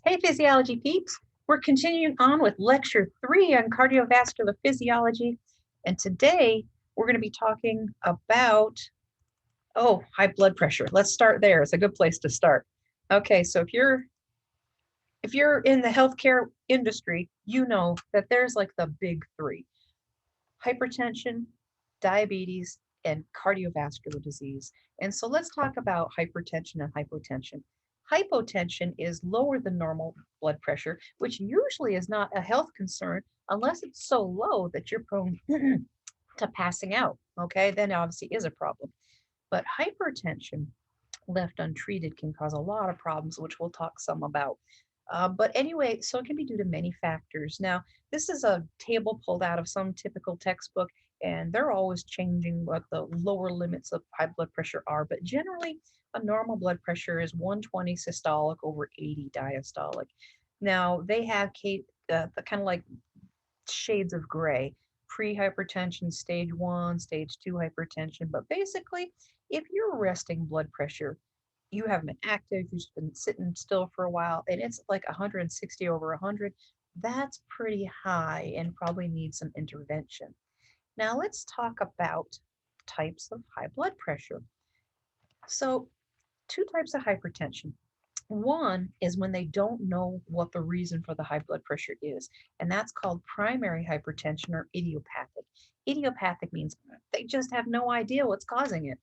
Hey, physiology peeps. We're continuing on with lecture 3 on cardiovascular physiology. And today we're going to be talking about, high blood pressure. Let's start there. It's a good place to start. Okay, so if you're in the healthcare industry, you know that there's like the big three: hypertension, diabetes, and cardiovascular disease. And so let's talk about hypertension and hypotension. Hypotension is lower than normal blood pressure, which usually is not a health concern unless it's so low that you're prone to passing out. Okay, then obviously is a problem. But hypertension, left untreated, can cause a lot of problems, which we'll talk some about. But anyway, so it can be due to many factors. Now, this is a table pulled out of some typical textbook, and they're always changing what the lower limits of high blood pressure are. But generally, a normal blood pressure is 120 systolic over 80 diastolic. Now, they have the kind of like shades of gray: pre-hypertension, stage 1, stage 2 hypertension. But basically, if you're resting blood pressure, you haven't been active, you've just been sitting still for a while, and it's like 160 over 100, that's pretty high and probably needs some intervention. Now let's talk about types of high blood pressure. So, two types of hypertension. One is when they don't know what the reason for the high blood pressure is, and that's called primary hypertension or idiopathic. Idiopathic means they just have no idea what's causing it.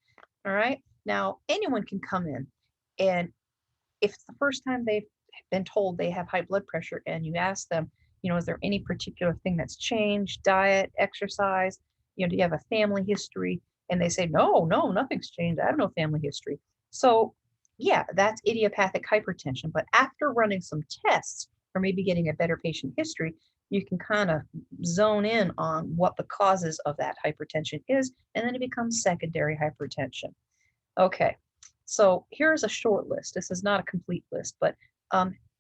All right. Now, anyone can come in, and if it's the first time they've been told they have high blood pressure and you ask them, is there any particular thing that's changed, diet, exercise, do you have a family history? And they say, no, no, nothing's changed. I have no family history. So, yeah, that's idiopathic hypertension. But after running some tests or maybe getting a better patient history, you can kind of zone in on what the causes of that hypertension is, and then it becomes secondary hypertension. Okay, so here's a short list. This is not a complete list, but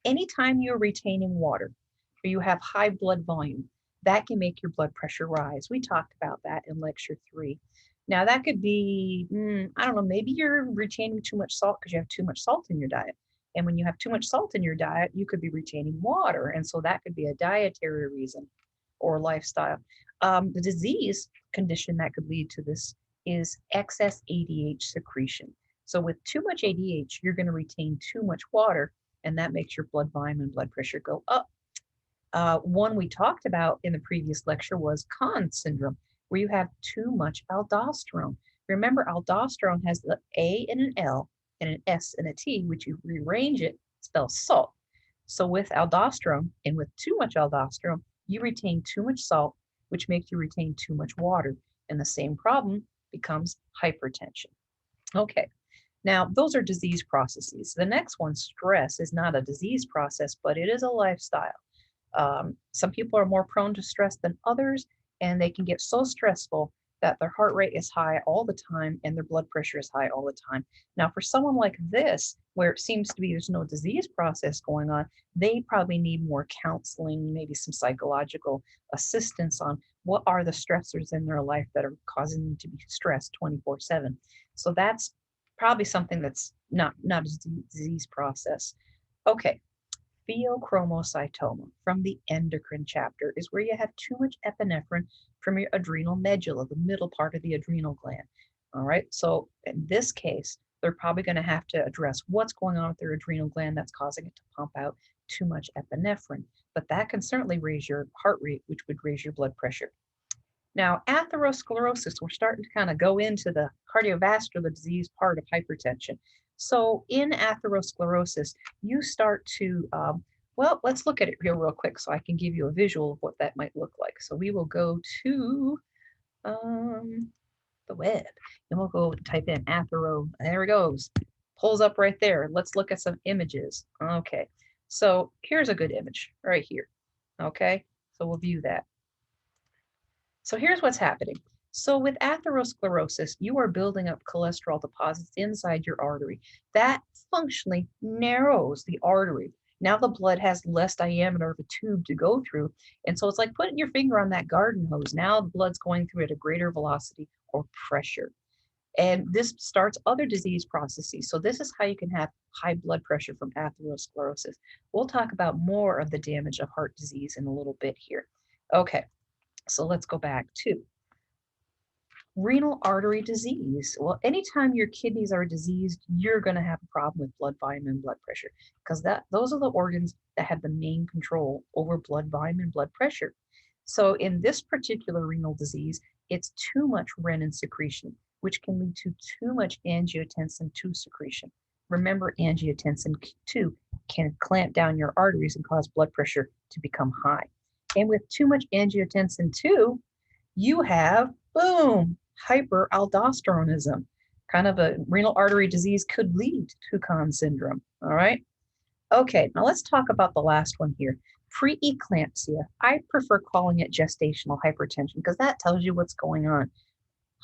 anytime you're retaining water or you have high blood volume, that can make your blood pressure rise. We talked about that in lecture 3. Now, that could be, I don't know, maybe you're retaining too much salt because you have too much salt in your diet. And when you have too much salt in your diet, you could be retaining water. And so that could be a dietary reason or lifestyle. The disease condition that could lead to this is excess ADH secretion. So with too much ADH, you're going to retain too much water, and that makes your blood volume and blood pressure go up. One we talked about in the previous lecture was Conn syndrome, where you have too much aldosterone. Remember, aldosterone has the A and an L and an S and a T, which you rearrange it, spells salt. So with aldosterone and with too much aldosterone, you retain too much salt, which makes you retain too much water. And the same problem becomes hypertension. Okay, now those are disease processes. The next one, stress, is not a disease process, but it is a lifestyle. Some people are more prone to stress than others, and they can get so stressful that their heart rate is high all the time and their blood pressure is high all the time. Now, for someone like this, where it seems to be there's no disease process going on, they probably need more counseling, maybe some psychological assistance on what are the stressors in their life that are causing them to be stressed 24/7. So that's probably something that's not a disease process. Okay, pheochromocytoma from the endocrine chapter is where you have too much epinephrine from your adrenal medulla, the middle part of the adrenal gland. All right, so in this case, they're probably going to have to address what's going on with their adrenal gland that's causing it to pump out too much epinephrine. But that can certainly raise your heart rate, which would raise your blood pressure. Now, atherosclerosis, we're starting to kind of go into the cardiovascular disease part of hypertension. So in atherosclerosis, you start to, let's look at it here real quick so I can give you a visual of what that might look like. So we will go to the web, and we'll go type in athero. There it goes. Pulls up right there. Let's look at some images. Okay, so here's a good image right here. Okay, so we'll view that. So here's what's happening. So with atherosclerosis, you are building up cholesterol deposits inside your artery. That functionally narrows the artery. Now the blood has less diameter of a tube to go through. And so it's like putting your finger on that garden hose. Now the blood's going through at a greater velocity or pressure. And this starts other disease processes. So this is how you can have high blood pressure from atherosclerosis. We'll talk about more of the damage of heart disease in a little bit here. Okay, so let's go back to renal artery disease. Well, anytime your kidneys are diseased, you're going to have a problem with blood volume and blood pressure because those are the organs that have the main control over blood volume and blood pressure. So in this particular renal disease, it's too much renin secretion, which can lead to too much angiotensin II secretion. Remember, angiotensin II can clamp down your arteries and cause blood pressure to become high. And with too much angiotensin II, you have, boom, hyperaldosteronism. Kind of a renal artery disease could lead to Kuhn syndrome, all right? Okay, now let's talk about the last one here, preeclampsia. I prefer calling it gestational hypertension because that tells you what's going on.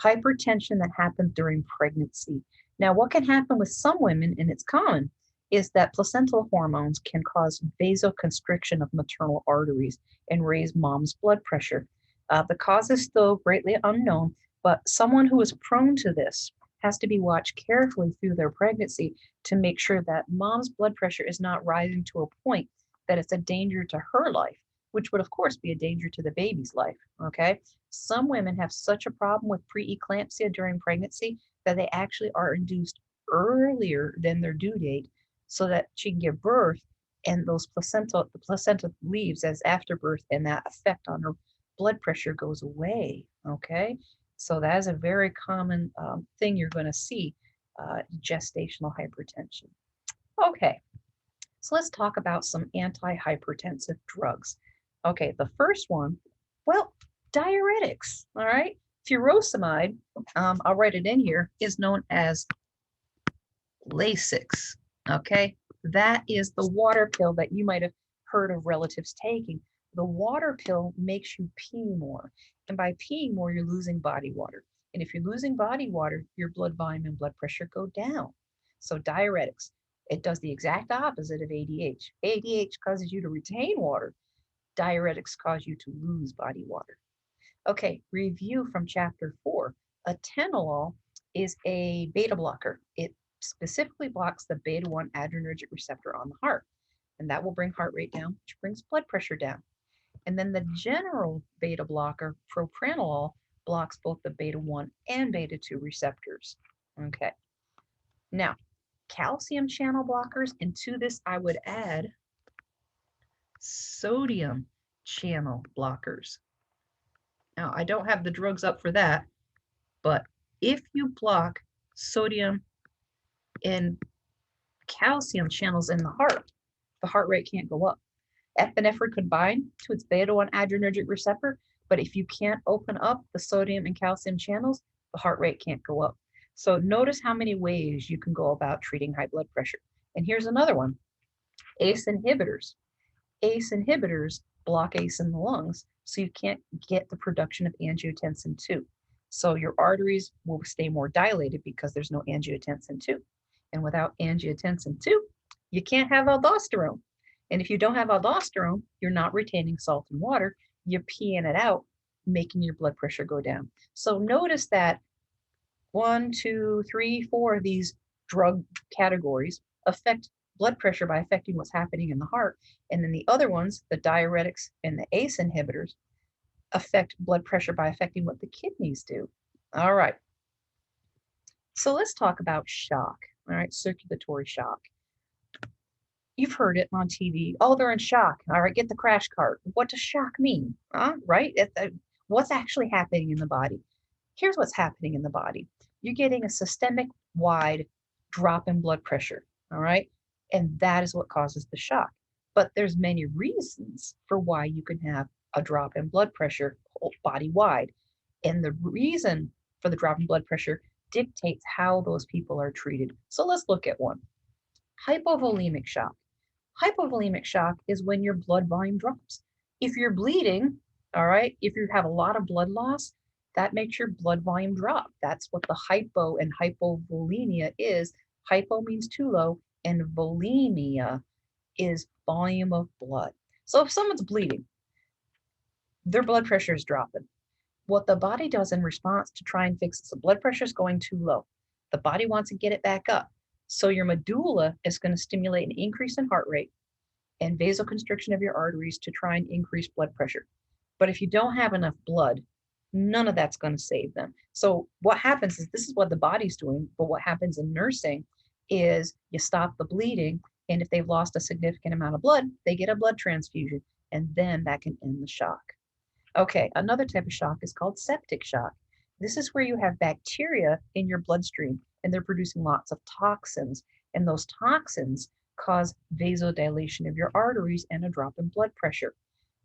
Hypertension that happens during pregnancy. Now, what can happen with some women, and it's common, is that placental hormones can cause vasoconstriction of maternal arteries and raise mom's blood pressure. The cause is still greatly unknown, but someone who is prone to this has to be watched carefully through their pregnancy to make sure that mom's blood pressure is not rising to a point that it's a danger to her life, which would of course be a danger to the baby's life, okay? Some women have such a problem with preeclampsia during pregnancy that they actually are induced earlier than their due date so that she can give birth and the placenta leaves as afterbirth and that effect on her blood pressure goes away, okay? So that is a very common thing you're going to see, gestational hypertension. Okay, so let's talk about some antihypertensive drugs. Okay, the first one, well, diuretics, all right? Furosemide, I'll write it in here, is known as Lasix, okay? That is the water pill that you might have heard of relatives taking. The water pill makes you pee more. And by peeing more, you're losing body water. And if you're losing body water, your blood volume and blood pressure go down. So diuretics, it does the exact opposite of ADH. ADH causes you to retain water. Diuretics cause you to lose body water. Okay, review from chapter 4. Atenolol is a beta blocker. It specifically blocks the beta-1 adrenergic receptor on the heart. And that will bring heart rate down, which brings blood pressure down. And then the general beta blocker, propranolol, blocks both the beta-1 and beta-2 receptors. Okay. Now, calcium channel blockers, and to this I would add sodium channel blockers. Now, I don't have the drugs up for that, but if you block sodium and calcium channels in the heart rate can't go up. Epinephrine could bind to its beta-1 adrenergic receptor, but if you can't open up the sodium and calcium channels, the heart rate can't go up. So notice how many ways you can go about treating high blood pressure. And here's another one, ACE inhibitors. ACE inhibitors block ACE in the lungs, so you can't get the production of angiotensin II. So your arteries will stay more dilated because there's no angiotensin II. And without angiotensin II, you can't have aldosterone. And if you don't have aldosterone, you're not retaining salt and water, you're peeing it out, making your blood pressure go down. So notice that 1, 2, 3, 4 of these drug categories affect blood pressure by affecting what's happening in the heart. And then the other ones, the diuretics and the ACE inhibitors, affect blood pressure by affecting what the kidneys do. All right. So let's talk about shock, all right, circulatory shock. You've heard it on TV. Oh, they're in shock. All right, get the crash cart. What does shock mean? Right? What's actually happening in the body? Here's what's happening in the body. You're getting a systemic-wide drop in blood pressure, all right? And that is what causes the shock. But there's many reasons for why you can have a drop in blood pressure body-wide. And the reason for the drop in blood pressure dictates how those people are treated. So let's look at one. Hypovolemic shock. Hypovolemic shock is when your blood volume drops. If you're bleeding, all right, if you have a lot of blood loss, that makes your blood volume drop. That's what the hypo and hypovolemia is. Hypo means too low, and volemia is volume of blood. So if someone's bleeding, their blood pressure is dropping. What the body does in response to try and fix this, the blood pressure is going too low. The body wants to get it back up. So your medulla is going to stimulate an increase in heart rate and vasoconstriction of your arteries to try and increase blood pressure. But if you don't have enough blood, none of that's going to save them. So what happens is this is what the body's doing, but what happens in nursing is you stop the bleeding, and if they've lost a significant amount of blood, they get a blood transfusion, and then that can end the shock. Okay, another type of shock is called septic shock. This is where you have bacteria in your bloodstream and they're producing lots of toxins, and those toxins cause vasodilation of your arteries and a drop in blood pressure.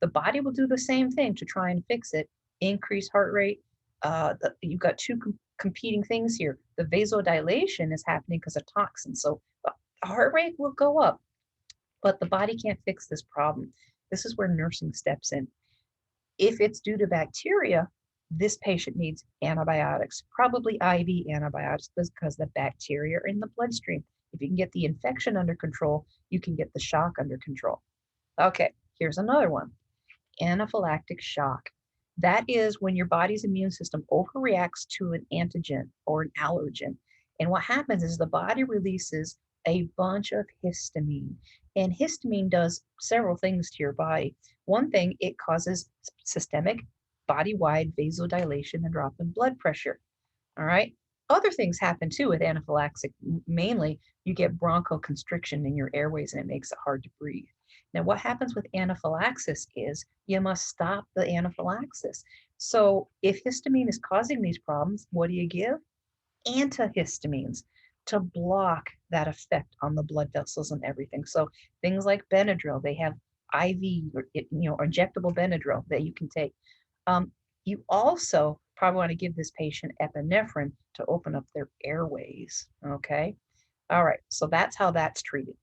The body will do the same thing to try and fix it, increase heart rate. You've got two competing things here. The vasodilation is happening because of toxins, so the heart rate will go up, but the body can't fix this problem. This is where nursing steps in. If it's due to bacteria, this patient needs antibiotics, probably IV antibiotics, because the bacteria are in the bloodstream. If you can get the infection under control, you can get the shock under control. Okay, here's another one. Anaphylactic shock. That is when your body's immune system overreacts to an antigen or an allergen. And what happens is the body releases a bunch of histamine. And histamine does several things to your body. One thing, it causes systemic body-wide vasodilation and drop in blood pressure. All right. Other things happen too with anaphylaxis. Mainly, you get bronchoconstriction in your airways and it makes it hard to breathe. Now, what happens with anaphylaxis is you must stop the anaphylaxis. So if histamine is causing these problems, what do you give? Antihistamines to block that effect on the blood vessels and everything. So things like Benadryl, they have IV or injectable Benadryl that you can take. You also probably want to give this patient epinephrine to open up their airways. Okay. All right. So that's how that's treated.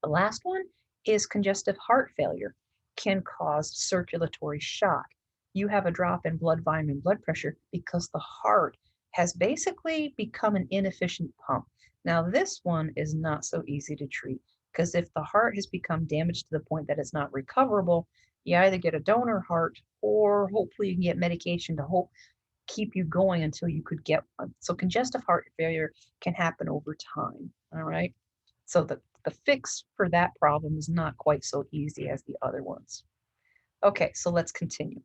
The last one is congestive heart failure can cause circulatory shock. You have a drop in blood volume and blood pressure because the heart has basically become an inefficient pump. Now, this one is not so easy to treat because if the heart has become damaged to the point that it's not recoverable, you either get a donor heart or hopefully you can get medication to keep you going until you could get one. So congestive heart failure can happen over time. All right. So the fix for that problem is not quite so easy as the other ones. Okay, so let's continue.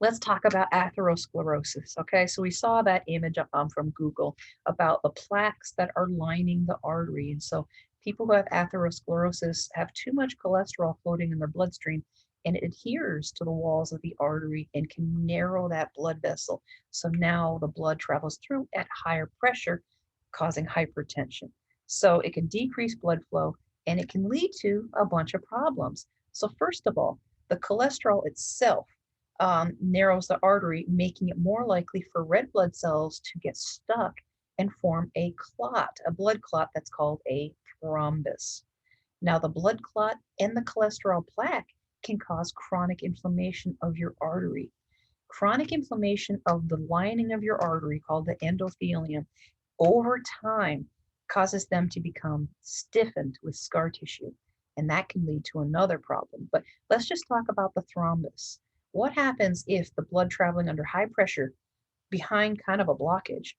Let's talk about atherosclerosis. Okay, so we saw that image from Google about the plaques that are lining the artery. And so people who have atherosclerosis have too much cholesterol floating in their bloodstream and it adheres to the walls of the artery and can narrow that blood vessel. So now the blood travels through at higher pressure, causing hypertension. So it can decrease blood flow and it can lead to a bunch of problems. So first of all, the cholesterol itself narrows the artery, making it more likely for red blood cells to get stuck and form a clot, a blood clot that's called a thrombus. Now, the blood clot and the cholesterol plaque can cause chronic inflammation of your artery. Chronic inflammation of the lining of your artery, called the endothelium, over time causes them to become stiffened with scar tissue, and that can lead to another problem. But let's just talk about the thrombus. What happens if the blood traveling under high pressure behind kind of a blockage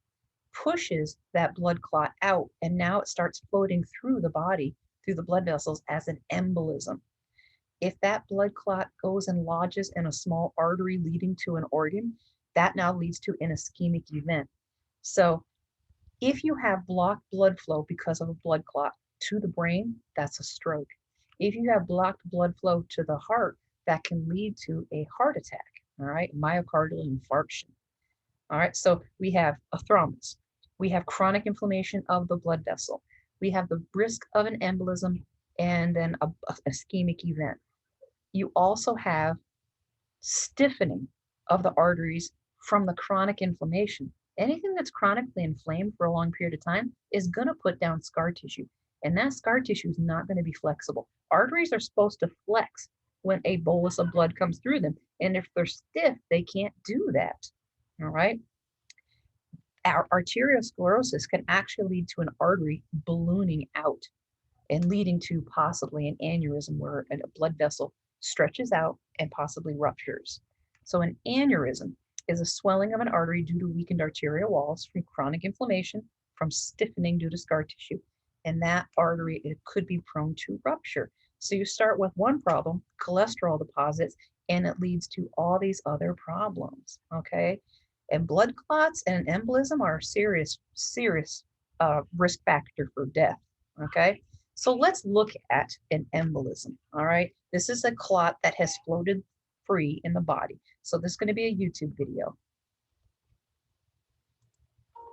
pushes that blood clot out and now it starts floating through the body, through the blood vessels as an embolism? If that blood clot goes and lodges in a small artery leading to an organ, that now leads to an ischemic event. So if you have blocked blood flow because of a blood clot to the brain, that's a stroke. If you have blocked blood flow to the heart, that can lead to a heart attack, all right, myocardial infarction. All right, so we have a thrombus. We have chronic inflammation of the blood vessel. We have the risk of an embolism and then a ischemic event. You also have stiffening of the arteries from the chronic inflammation. Anything that's chronically inflamed for a long period of time is going to put down scar tissue, and that scar tissue is not going to be flexible. Arteries are supposed to flex when a bolus of blood comes through them, and if they're stiff, they can't do that. All right. Our arteriosclerosis can actually lead to an artery ballooning out and leading to possibly an aneurysm where a blood vessel stretches out and possibly ruptures. So an aneurysm is a swelling of an artery due to weakened arterial walls from chronic inflammation, from stiffening due to scar tissue. And that artery, it could be prone to rupture. So you start with one problem, cholesterol deposits, and it leads to all these other problems, okay? And blood clots and embolism are a serious risk factor for death, okay? So let's look at an embolism, all right? This is a clot that has floated free in the body. So this is going to be a YouTube video.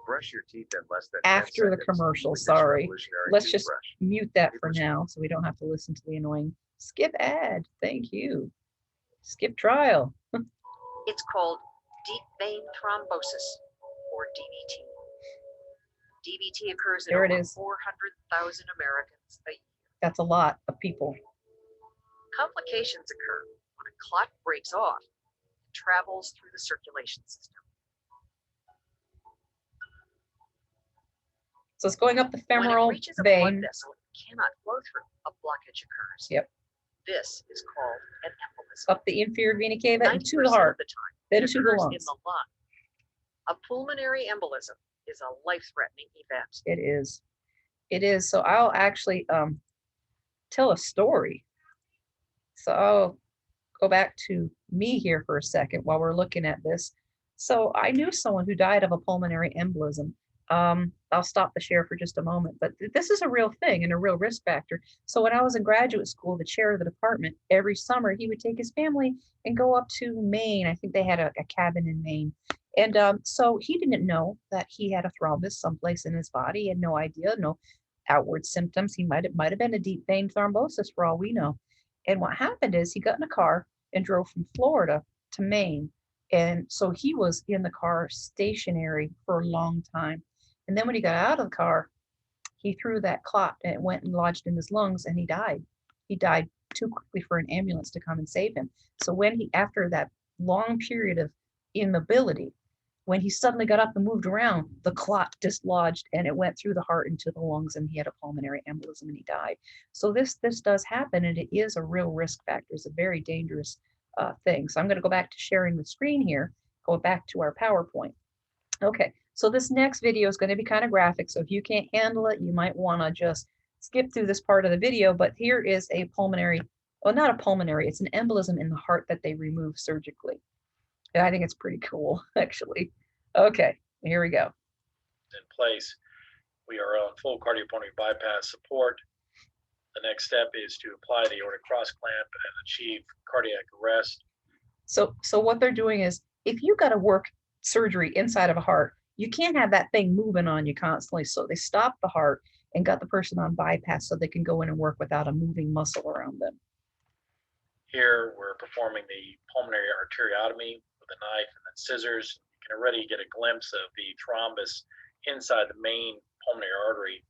Brush your teeth in less than after the commercial, sorry. Let's just mute that for now so we don't have to listen to the annoying skip ad. Thank you. Skip trial. It's called deep vein thrombosis, or DVT. DVT occurs in There it over is. 400,000 Americans a year. That's a lot of people. Complications occur when a clot breaks off and travels through the circulation system. So it's going up the When femoral it reaches a blood vein. vessel it cannot flow through, a blockage occurs. Yep. This is called an embolism. Up the inferior vena cava and to the 90% heart, of the time, then it to the occurs in lungs. the lung. A pulmonary embolism is a life-threatening event. It is. It is. So I'll actually tell a story. So I'll go back to me here for a second while we're looking at this. So I knew someone who died of a pulmonary embolism. I'll stop the share for just a moment, but this is a real thing and a real risk factor. So when I was in graduate school, the chair of the department, every summer he would take his family and go up to Maine. I think they had a cabin in Maine. And so he didn't know that he had a thrombus someplace in his body. He had no idea, no outward symptoms. He might have been a deep vein thrombosis for all we know. And what happened is he got in a car and drove from Florida to Maine. And so he was in the car stationary for a long time. And then when he got out of the car, he threw that clot and it went and lodged in his lungs and he died. He died too quickly for an ambulance to come and save him. So when after that long period of immobility, when he suddenly got up and moved around, the clot dislodged and it went through the heart into the lungs and he had a pulmonary embolism and he died. So this does happen and it is a real risk factor. It's a very dangerous thing. So I'm going to go back to sharing the screen here, go back to our PowerPoint. Okay, so this next video is going to be kind of graphic. So if you can't handle it, you might want to just skip through this part of the video. But here is a pulmonary, well, not a pulmonary, it's an embolism in the heart that they remove surgically. And I think it's pretty cool, actually. Okay, here we go. In place, we are on full cardiopulmonary bypass support. The next step is to apply the aortic cross clamp and achieve cardiac arrest. So what they're doing is, if you got to work surgery inside of a heart, you can't have that thing moving on you constantly. So they stopped the heart and got the person on bypass so they can go in and work without a moving muscle around them. Here, we're performing the pulmonary arteriotomy with a knife and then scissors. You can already get a glimpse of the thrombus inside the main pulmonary artery.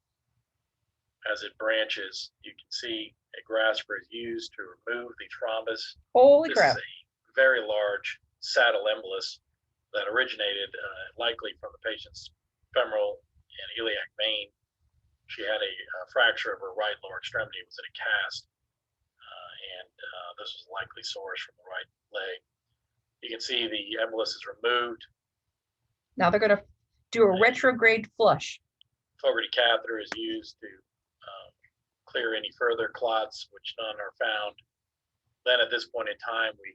As it branches, you can see a grasper is used to remove the thrombus. Holy This crap. is a very large saddle embolus that originated likely from the patient's femoral and iliac vein. She had a fracture of her right lower extremity, was in a cast, and this was likely source from the right leg. You can see the embolus is removed. Now they're going to do a retrograde flush. Fogarty catheter is used to clear any further clots, which none are found. Then at this point in time, we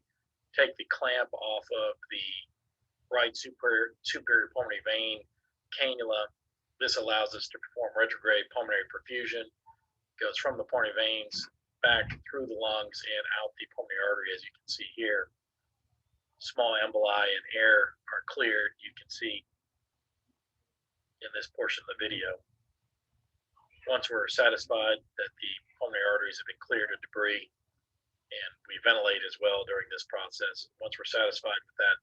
take the clamp off of the right superior pulmonary vein cannula. This allows us to perform retrograde pulmonary perfusion. It goes from the pulmonary veins back through the lungs and out the pulmonary artery, as you can see here. Small emboli and air are cleared, you can see in this portion of the video. Once we're satisfied that the pulmonary arteries have been cleared of debris, and we ventilate as well during this process. Once we're satisfied with that,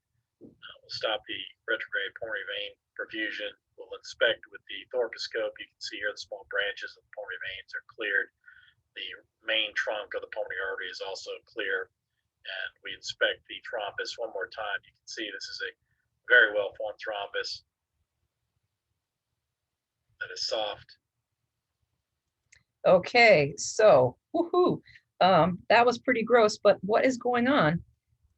we'll stop the retrograde pulmonary vein perfusion. We'll inspect with the thoracoscope. You can see here the small branches of the pulmonary veins are cleared. The main trunk of the pulmonary artery is also clear. And we inspect the thrombus one more time. You can see this is a very well-formed thrombus that is soft. Okay, so woohoo. That was pretty gross, but what is going on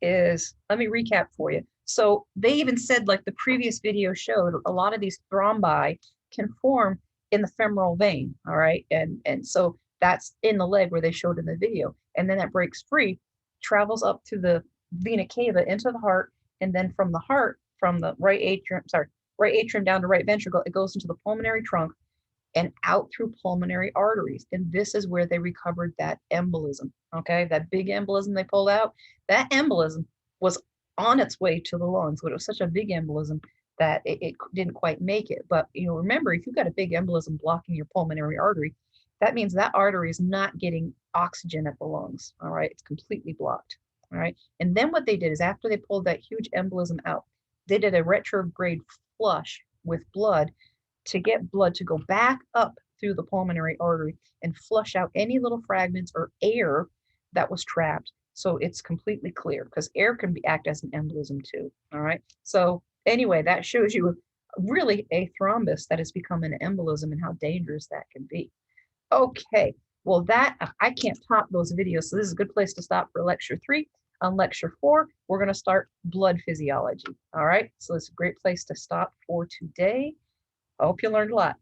is, let me recap for you. So they even said, like the previous video showed, a lot of these thrombi can form in the femoral vein, all right? And so that's in the leg where they showed in the video. And then that breaks free, travels up to the vena cava into the heart, and then from the heart, from the right atrium down to right ventricle, it goes into the pulmonary trunk and out through pulmonary arteries. And this is where they recovered that embolism, okay? That big embolism they pulled out, that embolism was on its way to the lungs, but it was such a big embolism that it didn't quite make it. But, you know, remember, if you've got a big embolism blocking your pulmonary artery, that means that artery is not getting oxygen at the lungs, all right? It's completely blocked, all right? And then what they did is after they pulled that huge embolism out, they did a retrograde flush with blood to get blood to go back up through the pulmonary artery and flush out any little fragments or air that was trapped. So it's completely clear, because air can act as an embolism too. All right. So anyway, that shows you really a thrombus that has become an embolism and how dangerous that can be. Okay. Well, that I can't top those videos. So this is a good place to stop for lecture 3. On lecture 4, we're going to start blood physiology. All right. So it's a great place to stop for today. I hope you learned a lot.